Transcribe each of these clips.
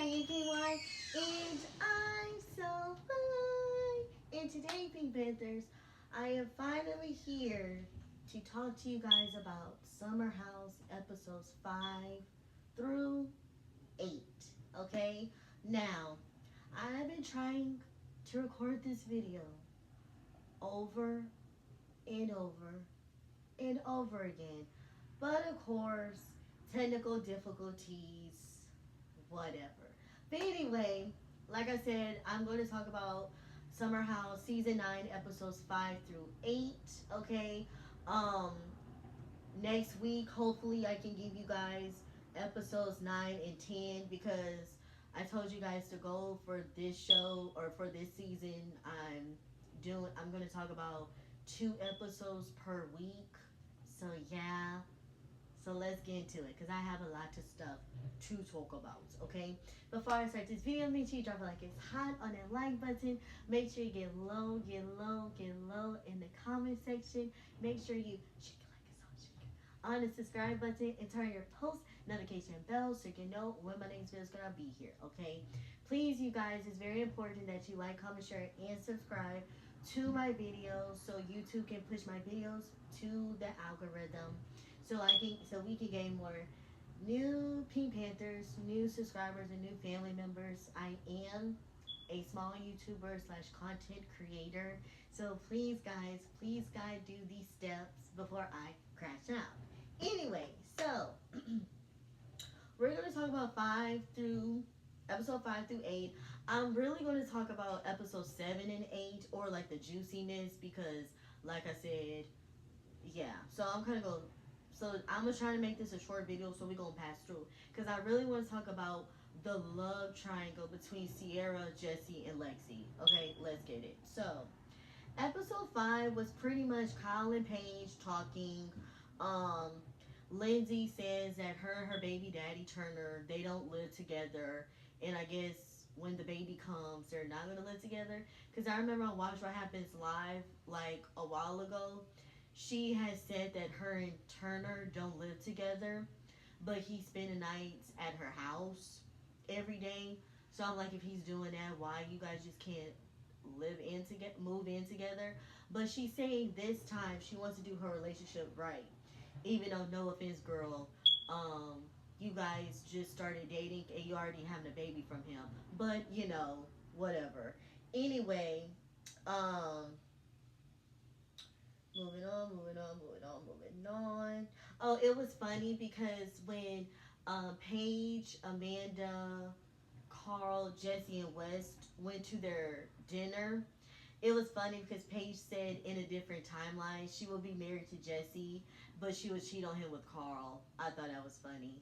AKY, and I'm so fly. And today, Pink Panthers, I am finally here to talk to you guys about Summer House episodes 5 through 8. Okay? Now, I've been trying to record this video over and over and over again. But of course, technical difficulties, whatever. But anyway, like I said, I'm going to talk about Summer House season 9 episodes 5 through 8, okay? Um Next week hopefully I can give you guys episodes 9 and 10 because I told you guys to go for this show or for this season. I'm going to talk about 2 episodes per week. So yeah, so let's get into it because I have a lot of stuff to talk about, okay? Before I start this video, make sure you drop it like it's hot on that like button. Make sure you get low in the comment section. Make sure you shake it like it's on the subscribe button and turn your post notification bell so you can know when my next video is gonna be here, okay? Please, you guys, it's very important that you like, comment, share, and subscribe to my videos so YouTube can push my videos to the algorithm so we can gain more new Pink Panthers, new subscribers, and new family members. I am a small YouTuber slash content creator. So please guys, do these steps before I crash out. Anyway, so we're gonna talk about episode 5 through 8. I'm really gonna talk about episode 7 and 8 or like the juiciness because like I said, yeah. So I'm gonna try to make this a short video so we're gonna pass through. Cause I really wanna talk about the love triangle between Ciara, Jessie, and Lexi. Okay, let's get it. So episode 5 was pretty much Kyle and Paige talking. Um Lindsay says that her and her baby daddy Turner, they don't live together, and I guess when the baby comes, they're not gonna live together. Cause I remember on Watch What Happens Live like a while ago, she has said that her and Turner don't live together, but he's spending nights at her house every day. So I'm like, if he's doing that, why you guys just can't move in together? But she's saying this time she wants to do her relationship right, even though no offense, girl, um, you guys just started dating and you already having a baby from him. But whatever. Anyway, um, moving on. Oh, it was funny because when Paige, Amanda, Carl, Jesse, and West went to their dinner, it was funny because Paige said in a different timeline she would be married to Jesse, but she would cheat on him with Carl. I thought that was funny.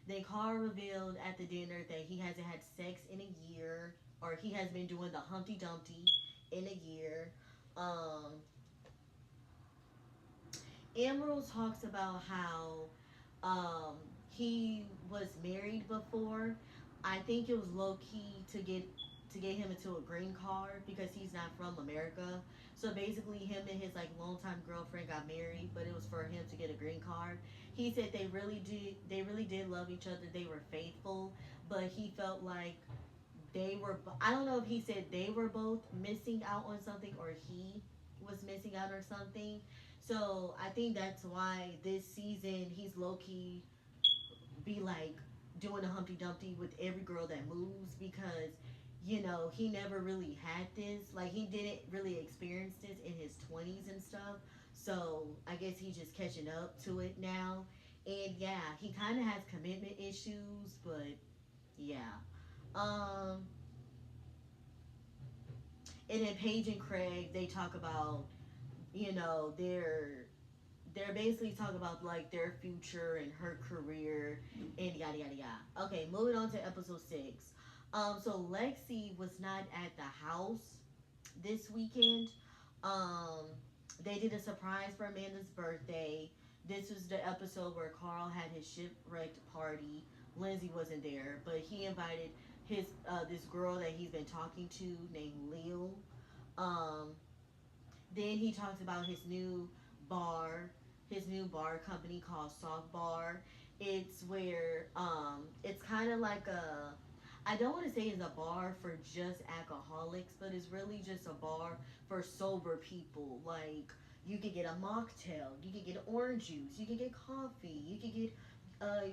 Then Carl revealed at the dinner that he hasn't had sex in a year, or he has been doing the Humpty Dumpty in a year. Um, Emerald talks about how um, he was married before. I think it was low key to get him into a green card because he's not from America. So basically, him and his like longtime girlfriend got married, but it was for him to get a green card. He said they really did love each other. They were faithful, but he felt like they were. I don't know if he said they were both missing out on something or he was missing out or something. So I think that's why this season he's low key be like doing a Humpty Dumpty with every girl that moves because he never really had this. Like he didn't really experience this in his 20s and stuff. So I guess he's just catching up to it now. And yeah, he kind of has commitment issues, but yeah. Um, and then Paige and Craig, they talk about you know their they're basically talking about like their future and her career and yada yada yada. Okay, moving on to episode 6. So Lexi was not at the house this weekend. Um, they did a surprise for Amanda's birthday. This was the episode where Carl had his shipwrecked party. Lindsay wasn't there, but he invited his this girl that he's been talking to named Lil. Um, then he talks about his new bar, his new bar company called Soft Bar. It's where it's kind of like a, I don't want to say it's a bar for just alcoholics, but it's really just a bar for sober people. Like, you could get a mocktail, you could get orange juice, you could get coffee, you could get a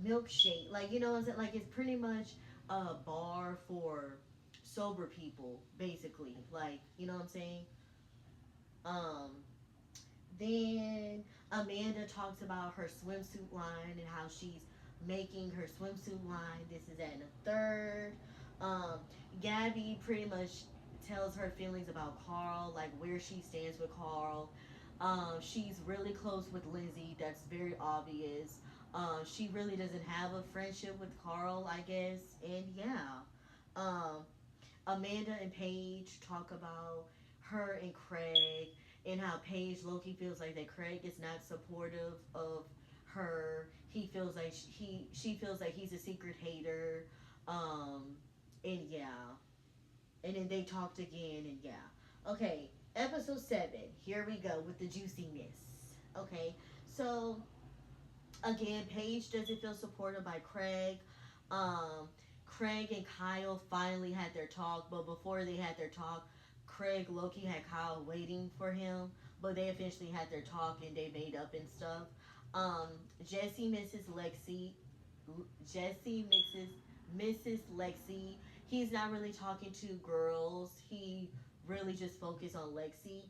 milkshake. Like, you know what I'm saying? Like, it's pretty much a bar for sober people, basically. Like, you know what I'm saying? Um, then Amanda talks about her swimsuit line and how she's making her swimsuit line. This is at the third. Um, Gabby pretty much tells her feelings about Carl, like where she stands with Carl. She's really close with Lindsay. That's very obvious. She really doesn't have a friendship with Carl, I guess. And yeah, um, Amanda and Paige talk about her and Craig and how Paige Loki feels like that Craig is not supportive of her. He feels like she feels like he's a secret hater. Um, and yeah, and then they talked again and yeah. Okay, episode 7. Here we go with the juiciness. Okay, so again, Paige doesn't feel supported by Craig. Um, Craig and Kyle finally had their talk, but before they had their talk, Craig Loki had Kyle waiting for him, but they eventually had their talk and they made up and stuff. Um, Jesse misses Lexi. Jesse misses Lexi. He's not really talking to girls. He really just focused on Lexi.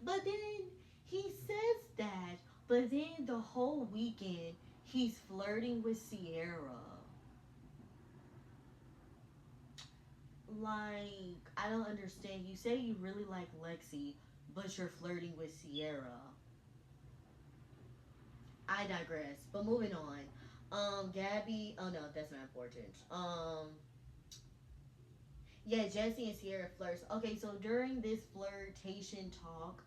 But then he says that, but then the whole weekend he's flirting with Ciara. Like, I don't understand. You say you really like Lexi, but you're flirting with Ciara. I digress. But moving on. Gabby. Oh no, that's not important. Yeah, Jesse and Ciara flirts. Okay, so during this flirtation talk,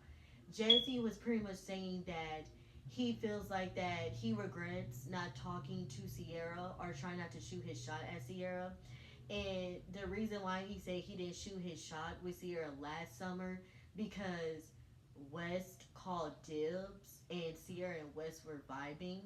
Jesse was pretty much saying that he feels like that he regrets not talking to Ciara or trying not to shoot his shot at Ciara. And the reason why he said he didn't shoot his shot with Ciara last summer because West called dibs and Ciara and West were vibing.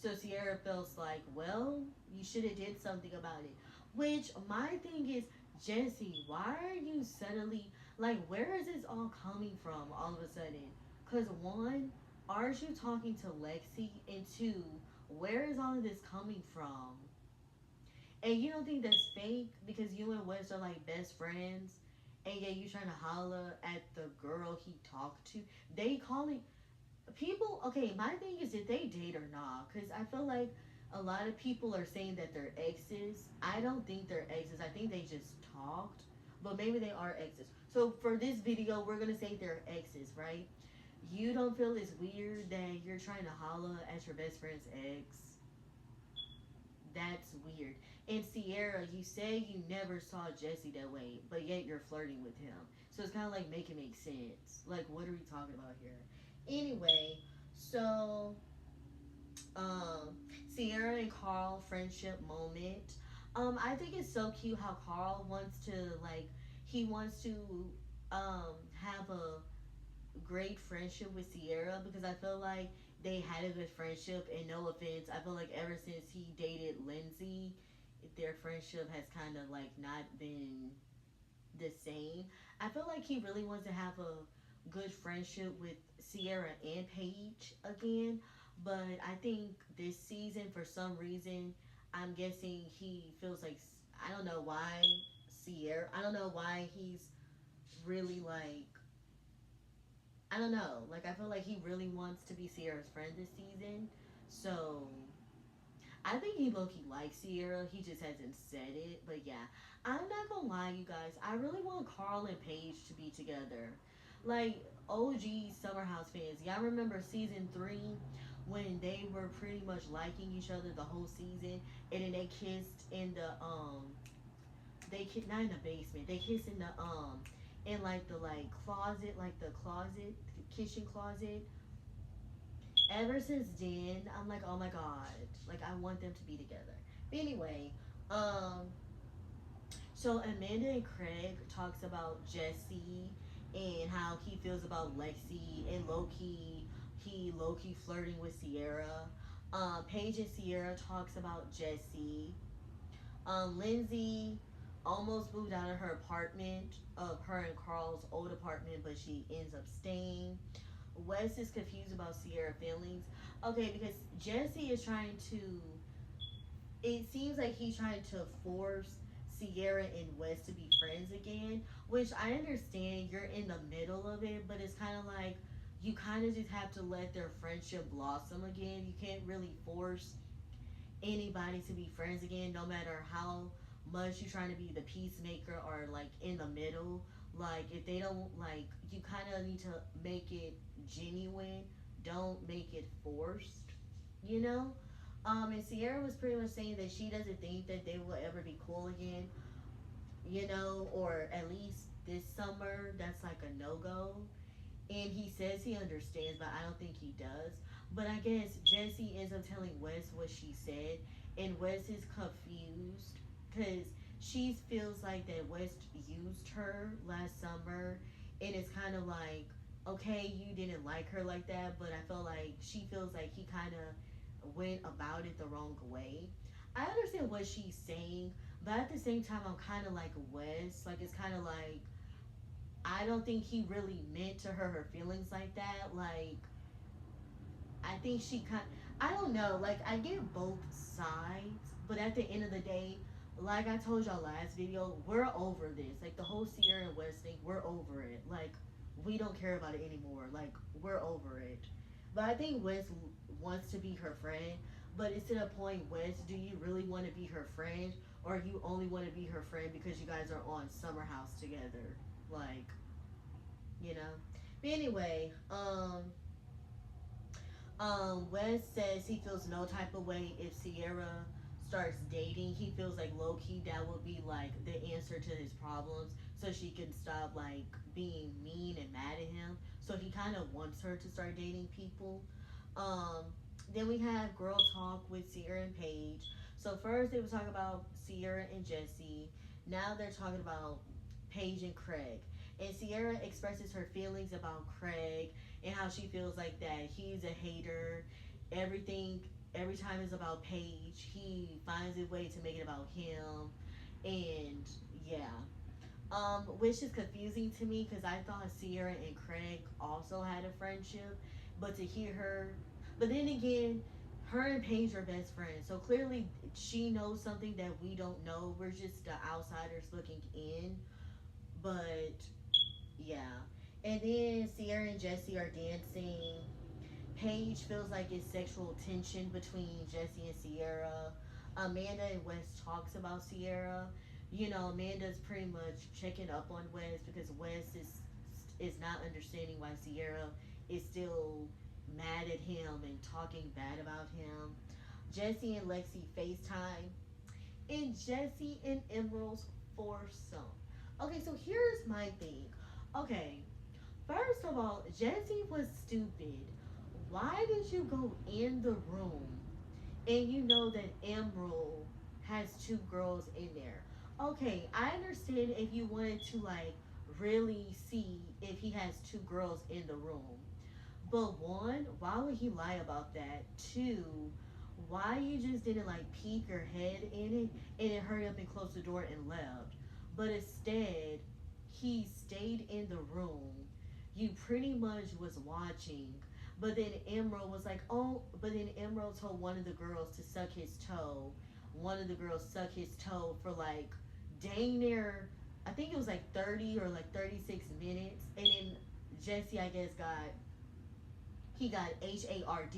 So Ciara feels like, well, you should have did something about it. Which my thing is, Jesse, why are you suddenly like? Where is this all coming from all of a sudden? Cause one, aren't you talking to Lexi? And two, where is all of this coming from? And you don't think that's fake because you and West are like best friends, and yeah, you trying to holler at the girl he talked to. They calling people. Okay, my thing is, did they date or not? Because I feel like a lot of people are saying that they're exes. I don't think they're exes. I think they just talked, but maybe they are exes. So for this video, we're gonna say they're exes, right? You don't feel it's weird that you're trying to holler at your best friend's ex? That's weird. And Ciara, you say you never saw Jesse that way, but yet you're flirting with him. So it's kind of like make it make sense. Like, what are we talking about here? Anyway, so Ciara and Carl friendship moment. I think it's so cute how Carl wants to like he wants to have a great friendship with Ciara because I feel like they had a good friendship and no offense, I feel like ever since he dated Lindsay, their friendship has kind of like not been the same. I feel like he really wants to have a good friendship with Ciara and Paige again, but I think this season for some reason I'm guessing he feels like I don't know why Ciara. I don't know why he's really like I don't know. Like I feel like he really wants to be Ciara's friend this season. So I think he low key likes Ciara. He just hasn't said it. But yeah, I'm not gonna lie, you guys. I really want Carl and Paige to be together. Like OG Summer House fans, y'all remember season 3 when they were pretty much liking each other the whole season, and then they kissed in the they kissed not in the basement. They kissed in the in like the like closet, like the closet, the kitchen closet. Ever since then, I'm like, oh my god, like I want them to be together. But anyway, um, so Amanda and Craig talks about Jesse and how he feels about Lexi and Loki. he low-key flirting with Ciara. Paige and Ciara talks about Jesse. Lindsay almost moved out of her apartment, of her and Carl's old apartment, but she ends up staying. Wes is confused about Ciara feelings. Okay, because Jesse is trying to, it seems like he's trying to force Ciara and Wes to be friends again, which I understand you're in the middle of it, but it's kind of like you kind of just have to let their friendship blossom again. You can't really force anybody to be friends again, no matter how much you're trying to be the peacemaker or like in the middle. Like if they don't like, you kind of need to make it genuine. Don't make it forced. You know. And Ciara was pretty much saying that she doesn't think that they will ever be cool again. You know, or at least this summer, that's like a no go. And he says he understands, but I don't think he does. But I guess Jesse ends up telling Wes what she said, and Wes is confused because she feels like that Wes used her last summer, and it's kind of like, okay, you didn't like her like that, but I feel like she feels like he kind of went about it the wrong way. I understand what she's saying, but at the same time, I'm kind of like Wes. Like, it's kind of like, I don't think he really meant to hurt her feelings like that. Like, I think she kind. I don't know. Like, I get both sides, but at the end of the day, like I told y'all last video, we're over this. Like the whole Sierra and West thing, we're over it. Like, we don't care about it anymore. Like, we're over it. But I think West wants to be her friend. But it's to the point, West, do you really want to be her friend, or you only want to be her friend because you guys are on Summer House together? Like, you know. But anyway, Wes says he feels no type of way if Sierra starts dating. He feels like low key that would be like the answer to his problems, so she can stop like being mean and mad at him. So he kind of wants her to start dating people. Um, then we have girl talk with Sierra and Paige. So first they were talking about Sierra and Jesse. Now they're talking about Paige and Craig. And Sierra expresses her feelings about Craig and how she feels like that he's a hater. Everything, every time it's about Paige, he finds a way to make it about him. And yeah, which is confusing to me because I thought Sierra and Craig also had a friendship, but to hear her, but then again, her and Paige are best friends, so clearly she knows something that we don't know. We're just the outsiders looking in, but yeah. And then Sierra and Jesse are dancing. Paige feels like it's sexual tension between Jesse and Sierra. Amanda and Wes talks about Sierra. You know, Amanda's pretty much checking up on Wes because Wes is not understanding why Sierra is still mad at him and talking bad about him. Jesse and Lexi FaceTime, and Jesse and Emerald's foursome. Okay, so here's my thing. Okay, first of all, Jesse was stupid. Why did you go in the room and you know that Emerald has two girls in there? Okay, I understand if you wanted to like really see if he has two girls in the room. But one, why would he lie about that? Two, why you just didn't like peek your head in it and then hurry up and close the door and left? But instead, he stayed in the room. You pretty much was watching. But then Emerald was like, oh, but then Emerald told one of the girls to suck his toe. One of the girls sucked his toe for like dang near, I think it was like 30 or like 36 minutes. And then Jesse, I guess, he got HARD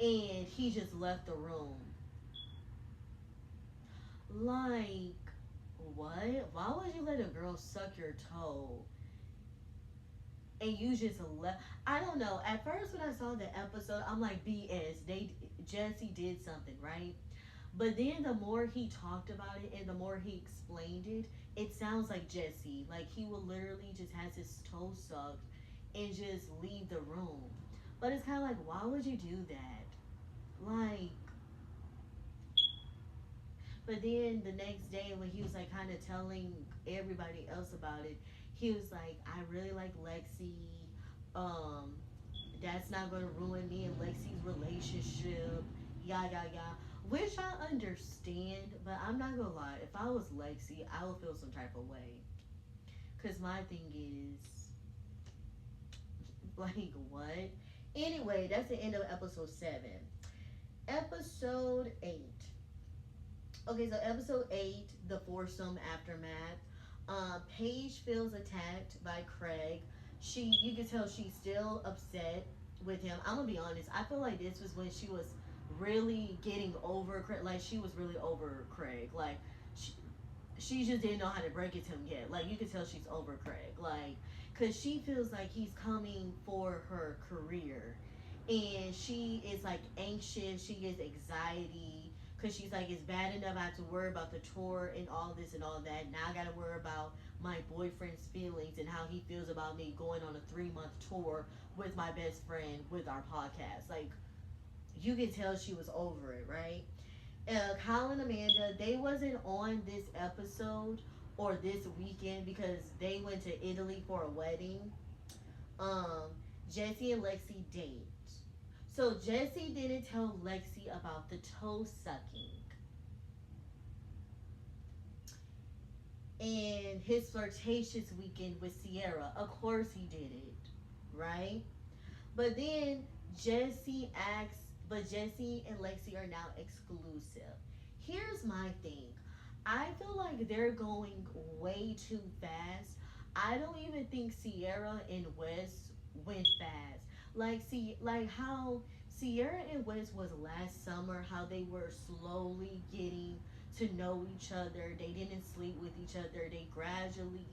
and he just left the room. Like, what? Why would you let a girl suck your toe and you just left? I don't know. At first, when I saw the episode, I'm like, BS. Jesse did something, right? But then the more he talked about it and the more he explained it, it sounds like Jesse. Like he will literally just has his toe sucked and just leave the room. But it's kind of like, why would you do that? Like, but then the next day when he was like kind of telling everybody else about it, he was like, I really like Lexi. Um, that's not gonna ruin me and Lexi's relationship. Yeah, yeah, yeah. Which I understand, but I'm not gonna lie. If I was Lexi, I would feel some type of way. Cause my thing is, like, what? Anyway, that's the end of episode 7. Episode 8. Okay, so episode 8, the foursome aftermath. Paige feels attacked by Craig. You can tell she's still upset with him. I'm gonna be honest. I feel like this was when she was really getting over Craig. Like she was really over Craig. Like she, she just didn't know how to break it to him yet. Like you can tell she's over Craig. Like because she feels like he's coming for her career, and she is like anxious. She gets anxiety because she's like, it's bad enough I have to worry about the tour and all this and all that. Now I got to worry about my boyfriend's feelings and how he feels about me going on a 3-month tour with my best friend with our podcast. Like you can tell she was over it, right? Kyle and Amanda, they wasn't on this episode or this weekend because they went to Italy for a wedding. Um, Jesse and Lexi date. So Jesse didn't tell Lexi about the toe sucking and his flirtatious weekend with Ciara. Of course he did it, right? But then Jesse asks, but Jesse and Lexi are now exclusive. Here's my thing. I feel like they're going way too fast. I don't even think Ciara and Wes went fast. Like how Ciara and Wes was last summer, how they were slowly getting to know each other. They didn't sleep with each other. They gradually,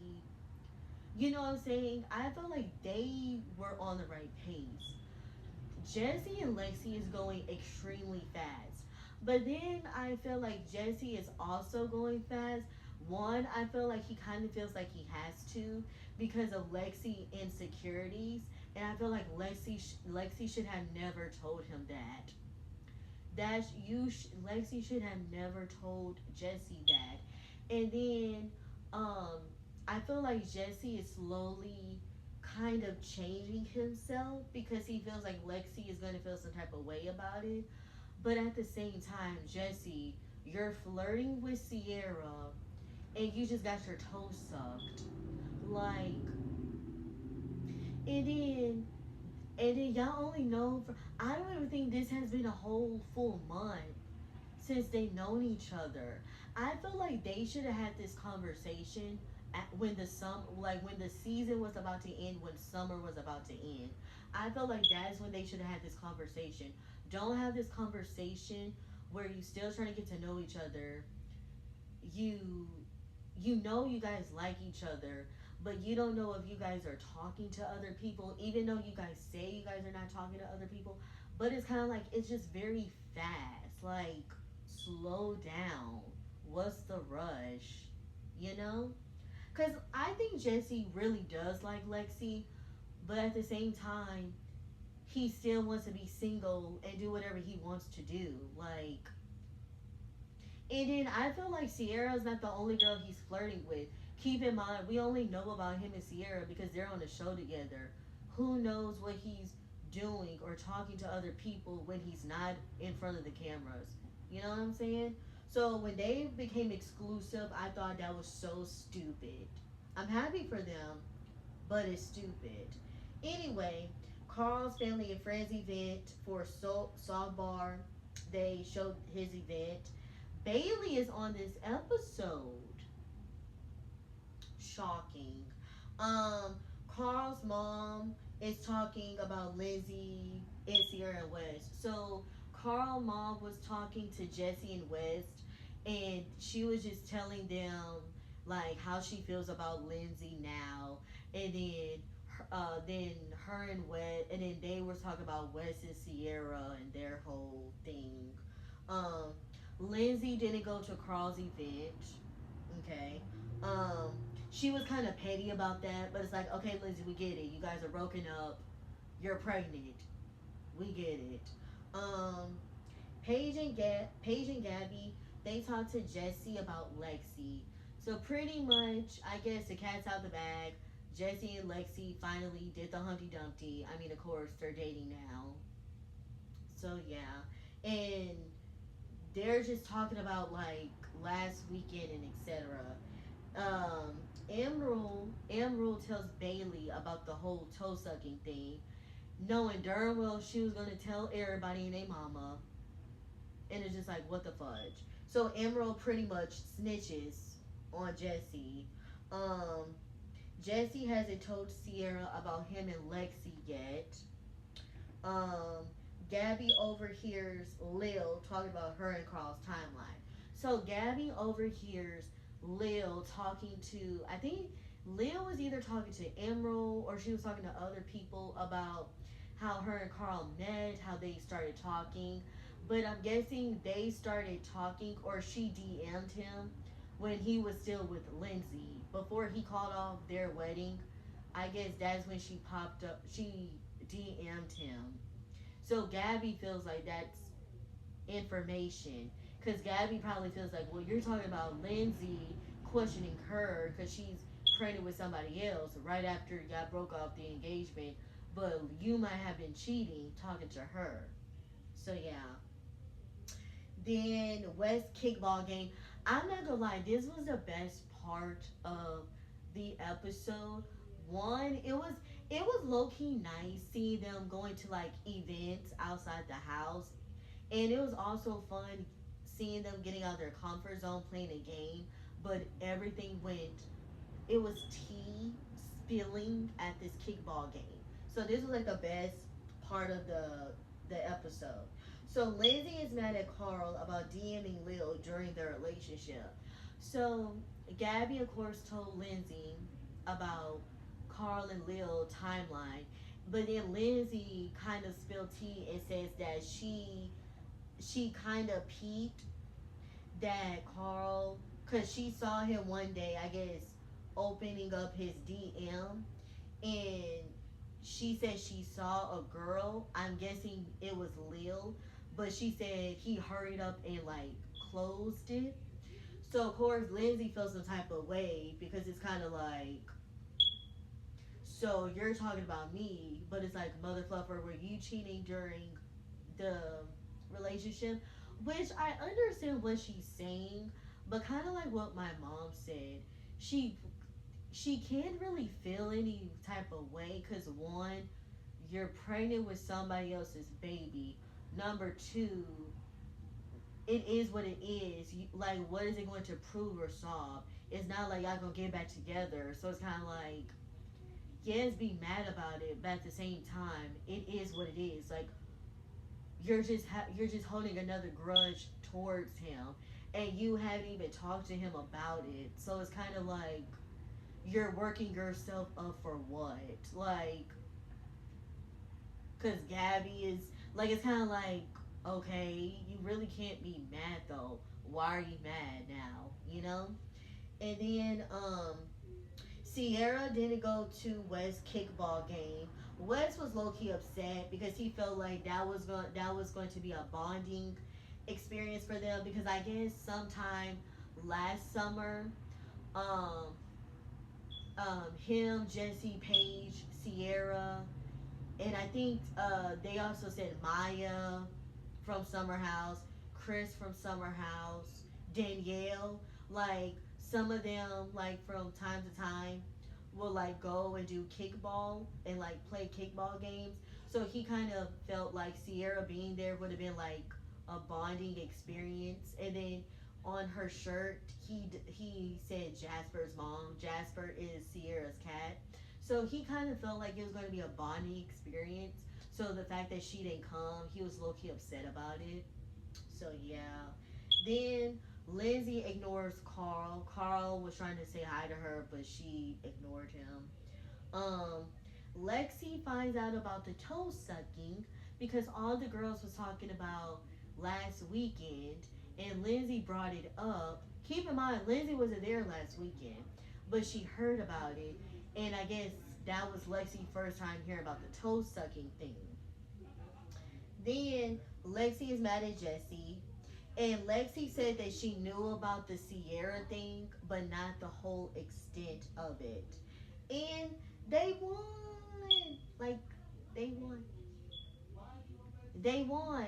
you know what I'm saying? I feel like they were on the right pace. Jesse and Lexi is going extremely fast. But then I feel like Jesse is also going fast. One, I feel like he kind of feels like he has to because of Lexi insecurities, and I feel like Lexi should have never told him that. Lexi should have never told Jesse that. And then I feel like Jesse is slowly kind of changing himself because he feels like Lexi is going to feel some type of way about it. But at the same time, Jesse, you're flirting with Ciara and you just got your toes sucked. Like, and then, and then y'all only know for, I don't even think this has been a whole full month since they known each other. I feel like they should have had this conversation when the season was about to end, when summer was about to end. I felt like that's when they should have had this conversation. Don't have this conversation where you still trying to get to know each other. You you know you guys like each other, but you don't know if you guys are talking to other people, even though you guys say you guys are not talking to other people. But it's kind of like it's just very fast. Like, slow down. What's the rush? You know? Because I think Jesse really does like Lexi, but at the same time, he still wants to be single and do whatever he wants to do. Like, and then I feel like Ciara's not the only girl he's flirting with. Keep in mind, we only know about him and Ciara because they're on the show together. Who knows what he's doing or talking to other people when he's not in front of the cameras? You know what I'm saying? So when they became exclusive, I thought that was so stupid. I'm happy for them, but it's stupid. Anyway, Carl's family and friends event for Soft Bar. They showed his event. Bailey is on this episode. Shocking. Um, Carl's mom is talking about Lizzie and Sierra and West. So Carl's mom was talking to Jesse and West, and she was just telling them like how she feels about Lindsay now, and then her and West, and then they were talking about West and Sierra and their whole thing. Um, Lindsay didn't go to Carl's event. Okay. Um, she was kind of petty about that, but it's like, okay, Lindsay, we get it. You guys are broken up. You're pregnant. We get it. Um, Paige and Gabby, they talked to Jesse about Lexi. So pretty much, I guess the cat's out the bag. Jesse and Lexi finally did the Humpty Dumpty. I mean, of course, they're dating now. So yeah, and they're just talking about like last weekend and etc. Emerald tells Bailey about the whole toe sucking thing, knowing darn well she was gonna tell everybody and their mama, and it's just like what the fudge. So Emerald pretty much snitches on Jesse. Um, Jesse hasn't told Ciara about him and Lexi yet. um, Gabby overhears Lil talking about her and Carl's timeline. So Gabby overhears Lil talking to, I think Lil was either talking to Emerald or she was talking to other people about how her and Carl met, how they started talking. But I'm guessing they started talking or she DM'd him when he was still with Lindsay. Before he called off their wedding, I guess that's when she popped up. She DM'd him. So Gabby feels like that's information. Because Gabby probably feels like, well, you're talking about Lindsay questioning her because she's pregnant with somebody else right after y'all broke off the engagement. But you might have been cheating talking to her. So yeah. Then West kickball game. I'm not gonna lie, this was the best part of the episode. One, it was low key nice seeing them going to like events outside the house, and it was also fun seeing them getting out of their comfort zone playing a game. But everything went. It was tea spilling at this kickball game. So this was like the best part of the episode. So Lindsay is mad at Carl about DMing Lil during their relationship. So Gabby, of course, told Lindsay about Carl and Lil timeline, but then Lindsay kind of spilled tea and says that she kind of peeped that Carl, because she saw him one day, I guess, opening up his DM, and she said she saw a girl. I'm guessing it was Lil, but she said he hurried up and like closed it. So of course Lindsay feels some type of way because it's kind of like, so you're talking about me, but it's like mother fluffer, were you cheating during the relationship? Which I understand what she's saying, but kind of like what my mom said, she she can't really feel any type of way because one, you're pregnant with somebody else's baby. Number two, it is what it is. Like, what is it going to prove or solve? It's not like y'all gonna get back together. So it's kind of like, yes, be mad about it, but at the same time, it is what it is. Like, you're just holding another grudge towards him, and you haven't even talked to him about it. So it's kind of like you're working yourself up for what? Like, cause Gabby is like, it's kind of like, okay, you really can't be mad though. Why are you mad now? You know. And then Ciara didn't go to West's kickball game. West was low key upset because he felt like that was going to be a bonding experience for them because I guess sometime last summer, um, him, Jesse, Paige, Ciara, and I think they also said Maya from Summer House, Chris from Summer House, Danielle, like some of them like from time to time will like go and do kickball and like play kickball games. So he kind of felt like Ciara being there would have been like a bonding experience. And then on her shirt, he said Jasper's mom. Jasper is Ciara's cat. So he kind of felt like it was going to be a bonding experience. So the fact that she didn't come, he was low key upset about it. So yeah. Then Lindsay ignores Carl. Carl was trying to say hi to her, but she ignored him. Um, Lexi finds out about the toe sucking because all the girls was talking about last weekend, and Lindsay brought it up. Keep in mind, Lindsay wasn't there last weekend, but she heard about it, and I guess that was Lexi's first time hearing about the toe sucking thing. Then Lexi is mad at Jesse, and Lexi said that she knew about the Ciara thing, but not the whole extent of it. And they won. Like, they won. They won.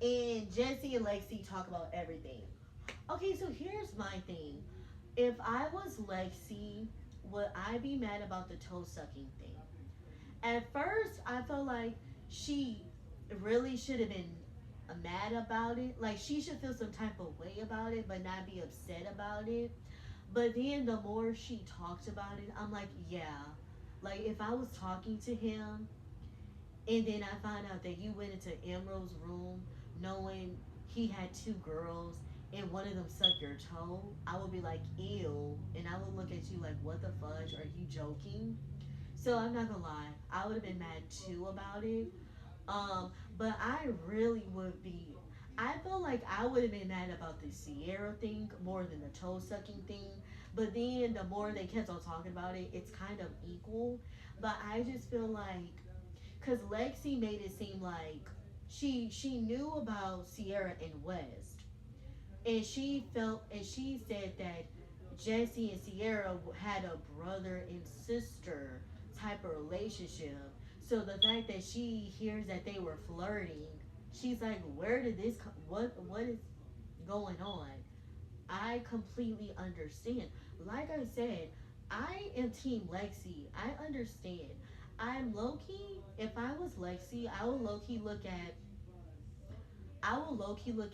And Jesse and Lexi talk about everything. Okay, so here's my thing. If I was Lexi, would I be mad about the toe sucking thing? At first, I felt like she really should have been mad about it. Like, she should feel some type of way about it, but not be upset about it. But then the more she talked about it, I'm like, yeah. Like, if I was talking to him and then I find out that you went into Emerald's room knowing he had two girls and one of them sucked your toe, I would be like, ew. And I would look at you like, what the fudge? Are you joking? So I'm not gonna lie, I would have been mad too about it. But I really would be. I feel like I would have been mad about the Ciara thing more than the toe sucking thing. But then the more they kept on talking about it, it's kind of equal. But I just feel like, cause Lexi made it seem like she knew about Ciara and West, and she said that Jesse and Ciara had a brother and sister type of relationship. So the fact that she hears that they were flirting, she's like, "Where did this? What is going on?" I completely understand. Like I said, I am Team Lexi. I understand. I'm low key. If I was Lexi, I will low key look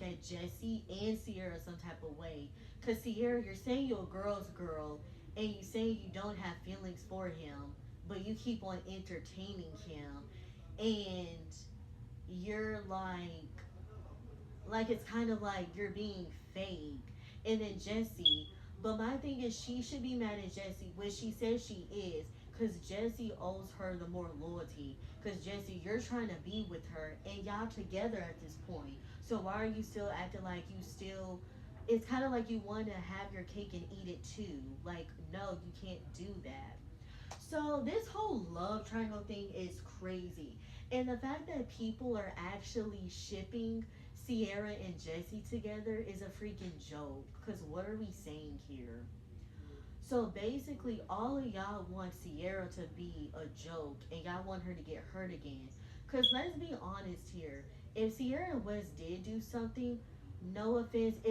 at Jesse and Ciara some type of way. Cause Ciara, you're saying you're a girl's girl, and you say you don't have feelings for him, but you keep on entertaining him, and you're like it's kind of like you're being fake. And then Jesse, but my thing is she should be mad at Jesse, which she says she is, because Jesse owes her the more loyalty. Because Jesse, you're trying to be with her, and y'all together at this point. So why are you still acting like you still? It's kind of like you want to have your cake and eat it too. Like, no, you can't do that. So this whole love triangle thing is crazy. And the fact that people are actually shipping Ciara and Jesse together is a freaking joke. Because what are we saying here? So basically, all of y'all want Ciara to be a joke and y'all want her to get hurt again. Because let's be honest here. If Ciara and West did do something, no offense, it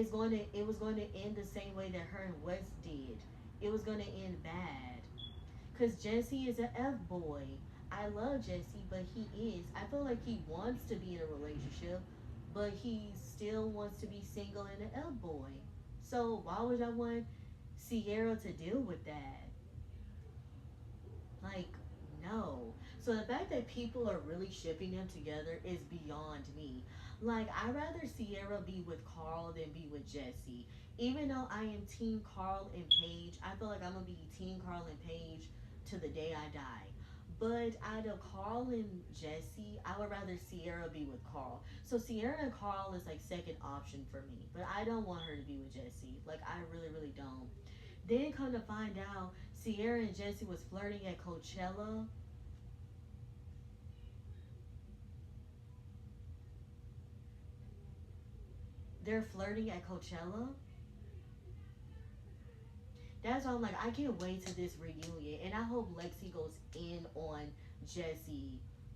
was going to end the same way that her and West did. It was going to end bad. Because Jesse is an F boy. I love Jesse, but he is. I feel like he wants to be in a relationship, but he still wants to be single and an F boy. So why would I want Ciara to deal with that? Like, no. So the fact that people are really shipping them together is beyond me. Like, I'd rather Ciara be with Carl than be with Jesse. Even though I am Team Carl and Paige, I feel like I'm gonna be Team Carl and Paige to the day I die. But out of Carl and Jesse, I would rather Ciara be with Carl. So Ciara and Carl is like second option for me. But I don't want her to be with Jesse. Like, I really, really don't. Then come to find out, Ciara and Jesse was flirting at Coachella. They're flirting at Coachella. That's why I'm like, I can't wait to this reunion, and I hope Lexi goes in on Jesse.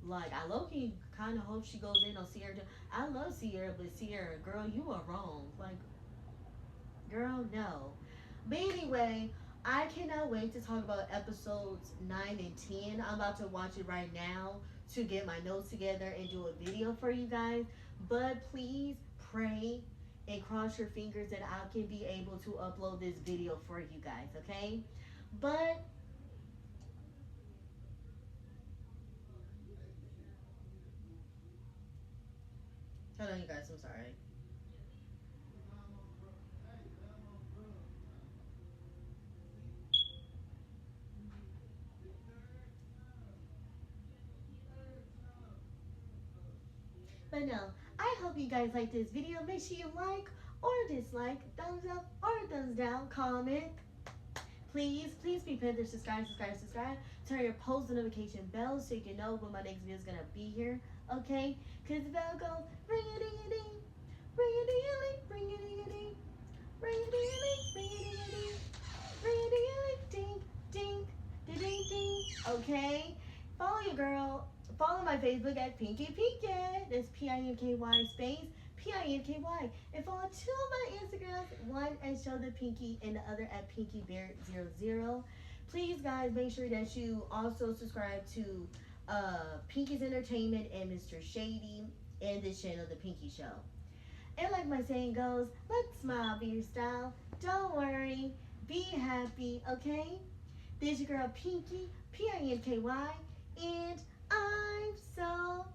Like, I low key kind of hope she goes in on Ciara. I love Ciara, but Ciara, girl, you are wrong. Like, girl, no. But anyway, I cannot wait to talk about episodes 9 and 10. I'm about to watch it right now to get my notes together and do a video for you guys. But please pray and cross your fingers that I can be able to upload this video for you guys, okay? But hold on, you guys, I'm sorry. But no, I hope you guys like this video. Make sure you like or dislike, thumbs up or thumbs down, comment. Please, please be better, subscribe, subscribe, subscribe. Turn your post notification bell so you can know when my next video is gonna be here. Okay? Cause the bell goes ring a ding a ding, ring a ding a ding, ring a ding a ding, ring a ding a ding, ring a ding a ding, ring a ding a ding, ding, ding, ding, ding. my Facebook at Pinky Pinky. That's Pinky space Pinky. And follow two of my Instagrams, one at Show the Pinky and the other at PinkyBear00. Please, guys, make sure that you also subscribe to Pinky's Entertainment and Mr. Shady and this channel, The Pinky Show. And like my saying goes, let's smile, be your style. Don't worry, be happy, okay? This your girl Pinky, Pinky, and I'm so